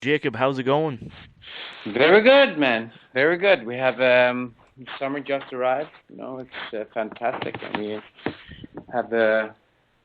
Jacob, how's it going? Very good, man. Very good. We have summer just arrived. It's fantastic, and we have the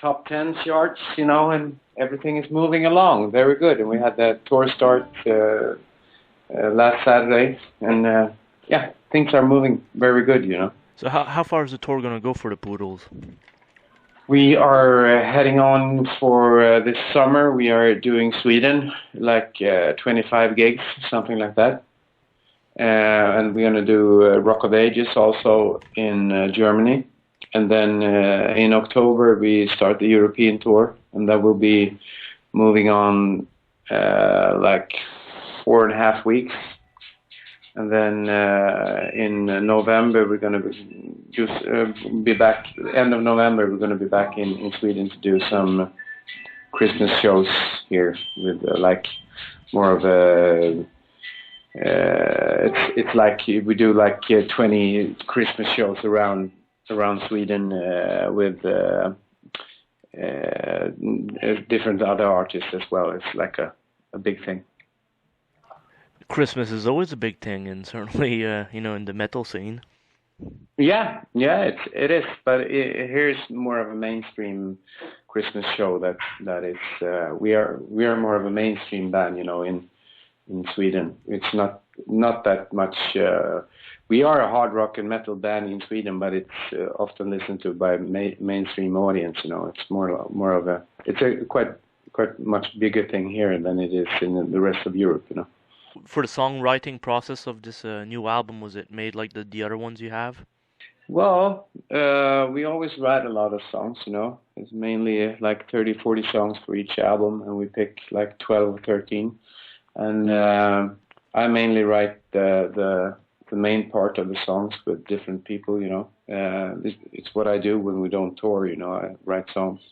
top 10 charts. And everything is moving along. Very good. And we had the tour start last Saturday, and yeah, things are moving very good. So how far is the tour gonna go for the Poodles? We are heading on for this summer. We are doing Sweden, like 25 gigs, something like that. And we're going to do Rock of Ages also in Germany. And then in October we start the European tour, and that will be moving on like 4.5 weeks. And then in November we're going to be back. End of November we're going to be back in Sweden to do some Christmas shows here with like more of a it's like we do like 20 Christmas shows around Sweden with different other artists as well. It's like a big thing. Christmas is always a big thing, and certainly, in the metal scene. Yeah, it is. But here's more of a mainstream Christmas show that is. We are more of a mainstream band, in Sweden. It's not that much. We are a hard rock and metal band in Sweden, but it's often listened to by mainstream audience. It's more of a. It's a quite much bigger thing here than it is in the rest of Europe. For the songwriting process of this new album, was it made like the other ones you have? Well, we always write a lot of songs. It's mainly like 30, 40 songs for each album, and we pick like 12 or 13. And I mainly write the main part of the songs with different people. It's what I do when we don't tour. I write songs.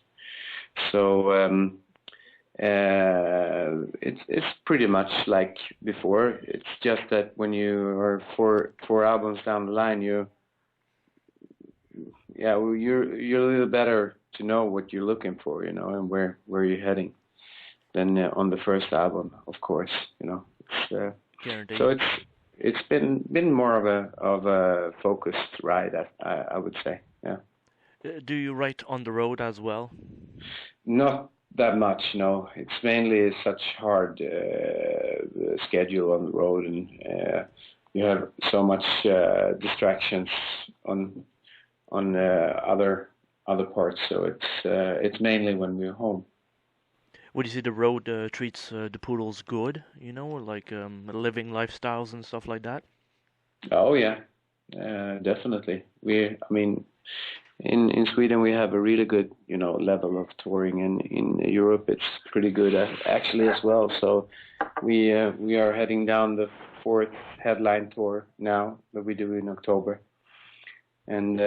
So it's pretty much like before. It's just that when you are four albums down the line, well, you're a little better to know what you're looking for, and where you're heading than on the first album, of course. It's, so Guaranteed. it's been more of a focused ride, I would say. Yeah. Do you write on the road as well? Not that much, no. It's mainly such hard schedule on the road, and you have so much distractions on other parts. So it's mainly when we're home. Would you say the road treats the Poodles good? Like living lifestyles and stuff like that? Oh yeah, definitely. I mean, in Sweden we have a really good level of touring, and in Europe it's pretty good actually as well. So we are heading down the fourth headline tour now that we do in October, and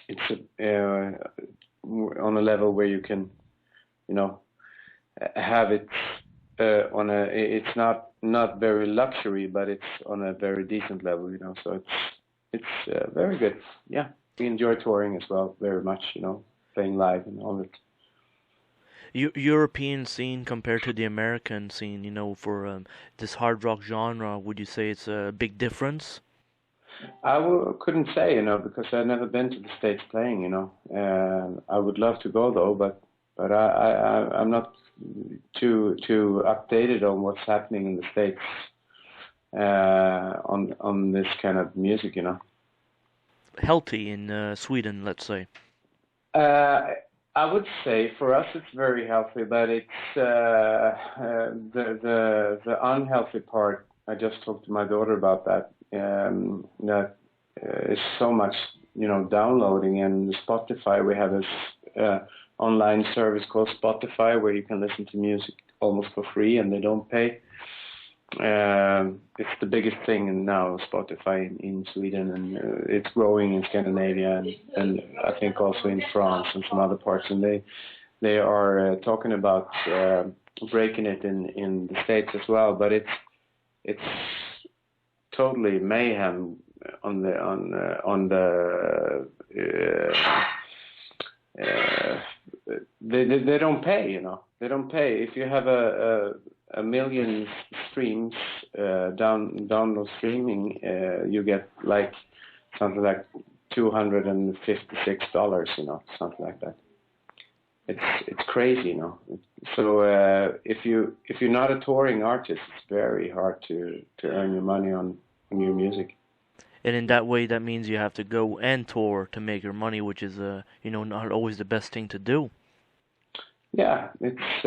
it's on a level where you can you know have it on a. It's not very luxury, but it's on a very decent level. So it's very good. Yeah, we enjoy touring as well very much. Playing live and all that. European scene compared to the American scene, for this hard rock genre, would you say it's a big difference? Couldn't say, because I've never been to the States playing. I would love to go though, but I'm not too updated on what's happening in the States on this kind of music. Healthy in Sweden, let's say. Uh, I would say for us it's very healthy, but it's the unhealthy part. I just talked to my daughter about that. That is so much, downloading, and Spotify. We have this online service called Spotify where you can listen to music almost for free, and they don't pay. It's the biggest thing now, Spotify in Sweden, and it's growing in Scandinavia, and I think also in France and some other parts. And they are talking about breaking it in the States as well. But it's totally mayhem on the uh, they don't pay. They don't pay if you have a million streams, download streaming, you get like something like $256, something like that. It's crazy, So if you're not a touring artist, it's very hard to earn your money on your music. And in that way, that means you have to go and tour to make your money, which is not always the best thing to do. Yeah, it's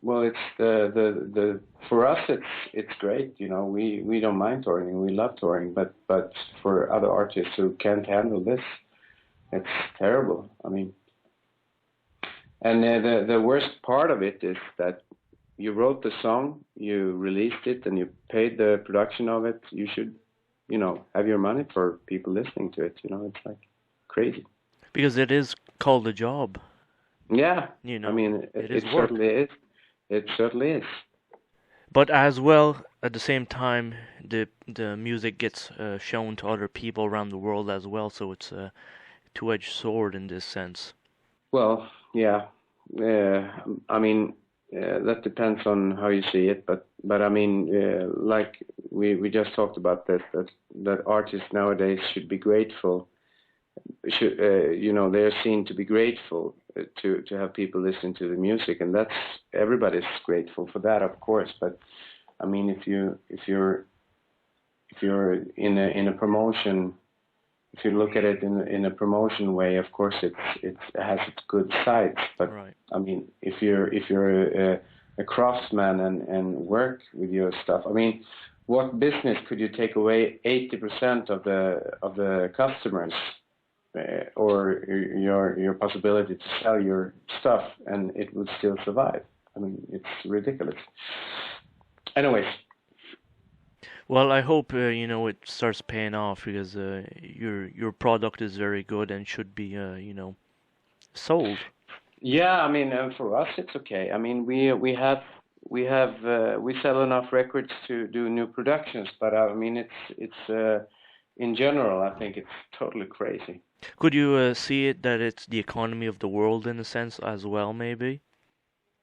well, it's the for us it's great, we don't mind touring, we love touring, but for other artists who can't handle this, it's terrible. I mean, and the worst part of it is that you wrote the song, you released it, and you paid the production of it. You should, have your money for people listening to it. It's like crazy. Because it is called a job. Yeah, I mean, it certainly is. It certainly is. But as well, at the same time, the music gets shown to other people around the world as well, so it's a two-edged sword in this sense. Well, yeah. I mean, that depends on how you see it, but I mean, like we just talked about that artists nowadays should be grateful. They're seen to be grateful to have people listen to the music, and that's everybody's grateful for that, of course. But I mean, if you're in a promotion, if you look at it in a promotion way, of course it has its good sides. But right. I mean, if you're a craftsman and work with your stuff, I mean, what business could you take away 80% of the customers? Or your possibility to sell your stuff, and it would still survive. I mean, it's ridiculous. Anyways. Well, I hope it starts paying off, because your product is very good and should be sold. Yeah, I mean, for us it's okay. I mean, we sell enough records to do new productions, but I mean, it's in general, I think it's totally crazy. Could you see it that it's the economy of the world in a sense as well, maybe?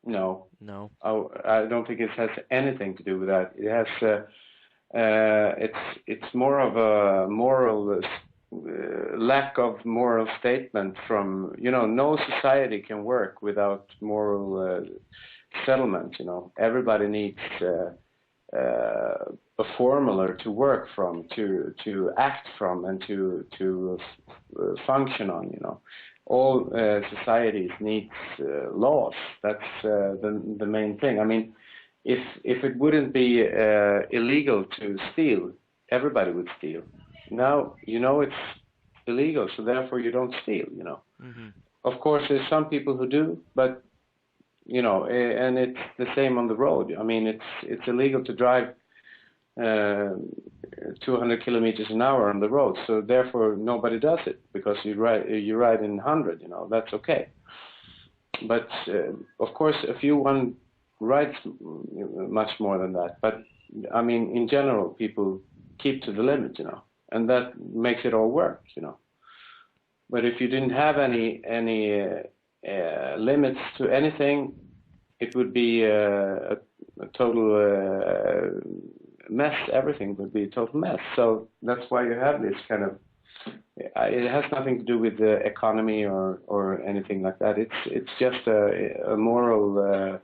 No. No. I don't think it has anything to do with that. It has. It's more of a moral lack of moral statement from. No society can work without moral settlement. Everybody needs a formula to work from, to act from, and to function on. All societies need laws. That's the main thing. I mean, if it wouldn't be illegal to steal, everybody would steal. Now it's illegal, so therefore you don't steal. Mm-hmm. Of course, there's some people who do, but and it's the same on the road. I mean, it's illegal to drive 200 kilometers an hour on the road, so therefore nobody does it, because you ride in 100. That's okay. But of course, a few one rides much more than that. But I mean, in general, people keep to the limit, and that makes it all work, But if you didn't have any limits to anything, it would be a total mess. Everything would be a total mess. So that's why you have this kind of. It has nothing to do with the economy or anything like that. It's just a moral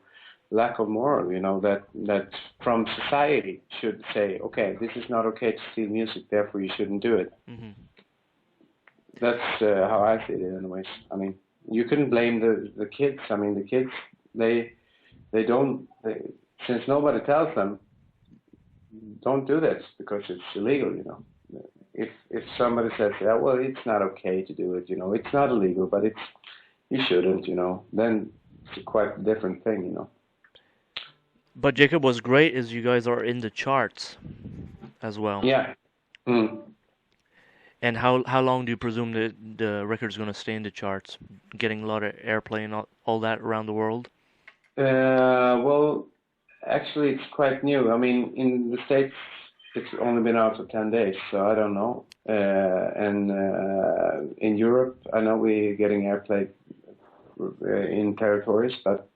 lack of moral, that from society should say, okay, this is not okay to steal music, therefore you shouldn't do it. Mm-hmm. That's how I see it, anyways. I mean, you couldn't blame the kids. I mean, the kids, they don't, since nobody tells them, don't do this because it's illegal, If somebody says, yeah, well, it's not okay to do it, it's not illegal, but you shouldn't, then it's a quite different thing, But Jacob, what's great is you guys are in the charts as well. Yeah. Mm. And how long do you presume the record's going to stay in the charts, getting a lot of airplay and all that around the world? Well, actually, it's quite new. I mean, in the States, it's only been out for 10 days, so I don't know. And in Europe, I know we're getting airplay in territories, but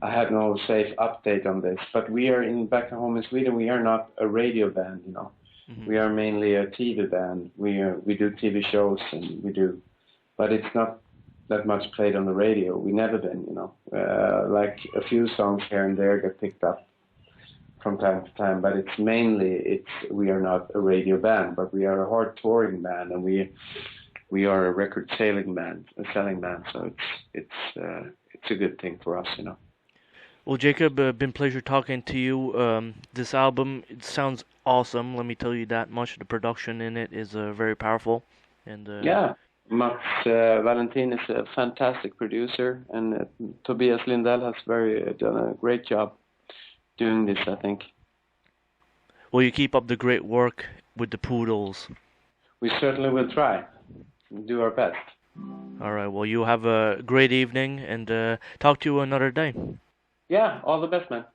I have no safe update on this. But we are back home in Sweden. We are not a radio band, you know. Mm-hmm. We are mainly a TV band. We do TV shows and but it's not that much played on the radio. We never been, you know. Like a few songs here and there get picked up from time to time, but it's mainly we are not a radio band, but we are a hard touring band, and we are a record selling band. So it's a good thing for us, you know. Well, Jakob, been pleasure talking to you. This album, it sounds awesome. Let me tell you that much. The production in it is very powerful, and yeah. Mats Valentin is a fantastic producer, and Tobias Lindell has done a great job doing this, I think. Well, you keep up the great work with the Poodles. We certainly will try. We'll do our best. All right. Well, you have a great evening, and talk to you another day. Yeah, all the best, man.